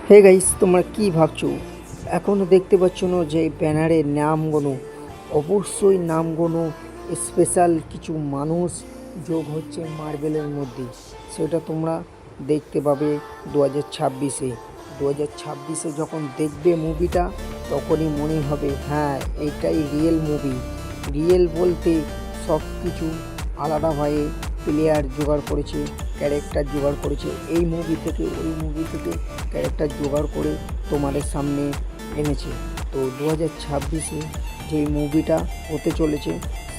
Hey guys, তোমরা কি ভাবছো? এখনও দেখতে পাচ্ছ না যে ব্যানারের নামগুলো? অবশ্যই নামগুলো স্পেশাল কিছু মানুষ যোগ হচ্ছে মার্বেলের মধ্যে। সেটা তোমরা দেখতে পাবে 2026-এ। 2026-এ যখন দেখবে মুভিটা, তখনই মনে হবে হ্যাঁ, এটাই রিয়েল মুভি। রিয়েল বলতে সব কিছু আলাদাভাবে প্লেয়ার জোগাড় করেছে, ক্যারেক্টার জোগাড় করেছে, এই মুভি থেকে ওই মুভি থেকে ক্যারেক্টার জোগাড় করে তোমাদের সামনে এনেছে। তো 2026-এ যেই মুভিটা হতে চলেছে,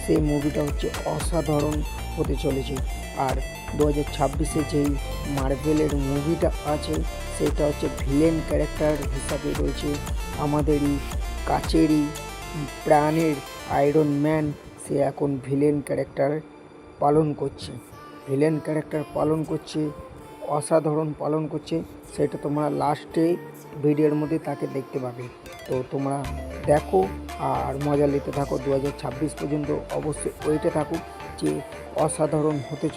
সেই মুভিটা হচ্ছে অসাধারণ হতে চলেছে। আর 2026-এ যেই মার্ভেলের মুভিটা আছে, সেটা হচ্ছে ভিলেন ক্যারেক্টার হিসাবে রয়েছে আমাদেরই কাছেরই প্রাণের আয়রন ম্যান। সে এখন ভিলেন ক্যারেক্টার পালন করছে, অসাধারণ পালন করছে। সেটা তোমরা লাস্টে ভিডিওর মধ্যে তাকে দেখতে পাবে। তো তোমরা দেখো আর মজা নিতে থাকো 2026 পর্যন্ত। অবশ্যই ওইটা থাকুক যে অসাধারণ হতে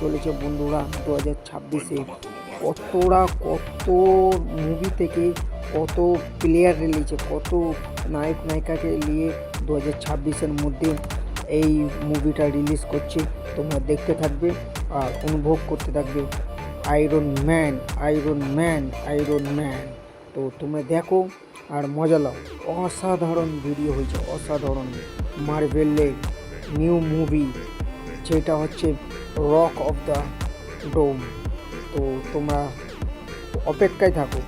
চলেছে বন্ধুরা। 2026-এ কত মুভি থেকে কত প্লেয়ার রিলিজে, কত নায়ক নায়িকাকে নিয়ে 2026-এর মধ্যে এই মুভিটা রিলিজ করছে। তোমরা দেখতে থাকবে আর অনুভব করতে থাকবে আয়রন ম্যান। তো তোমরা দেখো আর মজা নাও। অসাধারণ ভিডিও হয়েছে, অসাধারণ মার্ভেলের নিউ মুভি, যেটা হচ্ছে রক অফ দ্য ডোম। তো তোমরা অপেক্ষায় থাকো।